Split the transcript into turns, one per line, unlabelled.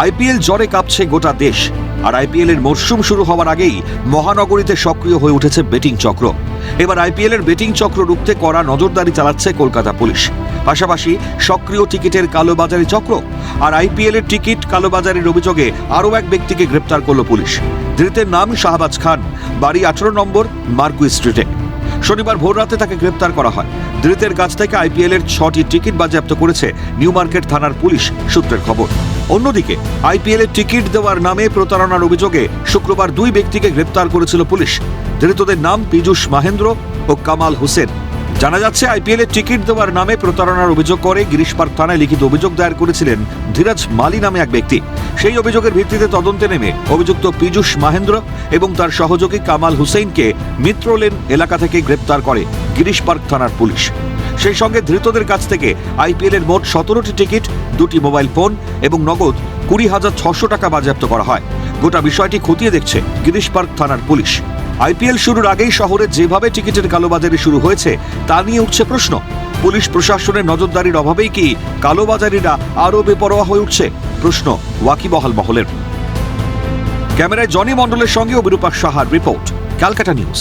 IPL জ্বরে কাঁপছে গোটা দেশ। আর আইপিএল এর মরশুম শুরু হওয়ার আগেই মহানগরীতে সক্রিয় হয়ে উঠেছে বেটিং চক্র। এবার আইপিএল এর বেটিং চক্র রুখতে কড়া নজরদারি চালাচ্ছে কলকাতা পুলিশ। পাশাপাশি সক্রিয় টিকিটের কালোবাজারি চক্র আর আইপিএল এর টিকিট কালোবাজারির অভিযোগে আরও এক ব্যক্তিকে গ্রেপ্তার করল পুলিশ। ধৃতের নাম শাহবাজ খান, বাড়ি 18 নম্বর মার্কুই স্ট্রিটে। শনিবার ভোররাতে তাকে গ্রেপ্তার করা হয়। ধৃতের কাছ থেকে আইপিএল এর 6টি টিকিট বাজেয়াপ্ত করেছে নিউ মার্কেট থানার পুলিশ সূত্রের খবর। অন্যদিকে আইপিএল এর টিকিট দেওয়ার নামে প্রতারণার অভিযোগে শুক্রবার 2 ব্যক্তিকে গ্রেপ্তার করেছিল পুলিশ। ধৃতদের নাম পীযূষ মাহেন্দ্র ও কামাল হোসেন। জানা যাচ্ছে আইপিএল এর টিকিট দেওয়ার নামে প্রতারণার অভিযোগ করে গিরিশ পার্ক থানায় লিখিত অভিযোগ দায়ের করেছিলেন ধীরাজ মালি নামে এক ব্যক্তি। সেই অভিযোগের ভিত্তিতে তদন্তে নেমে অভিযুক্ত পীযূষ মাহেন্দ্র এবং তার সহযোগী কামাল হুসেইনকে মিত্রলেন এলাকা থেকে গ্রেপ্তার করে গিরিশ পার্ক থানার পুলিশ। সেই সঙ্গে ধৃতদের কাছ থেকে আইপিএল এর মোট 17টি টিকিট, 2টি মোবাইল ফোন এবং নগদ 20,600 টাকা বাজেয়াপ্ত করা হয়। গোটা বিষয়টি খতিয়ে দেখছে গিরিশ পার্ক থানার পুলিশ। আইপিএল শুরুর আগেই শহরে যেভাবে টিকিটের কালোবাজারি শুরু হয়েছে তা নিয়ে উঠছে প্রশ্ন। পুলিশ প্রশাসনের নজরদারির অভাবেই কি কালোবাজারিরা আরও বেপরোয়া হয়ে উঠছে? প্রশ্ন ওয়াকিবহাল মহলের। ক্যামেরায় জনি মণ্ডলের সঙ্গে অভিরূপা সাহার রিপোর্ট, ক্যালকাটা নিউজ।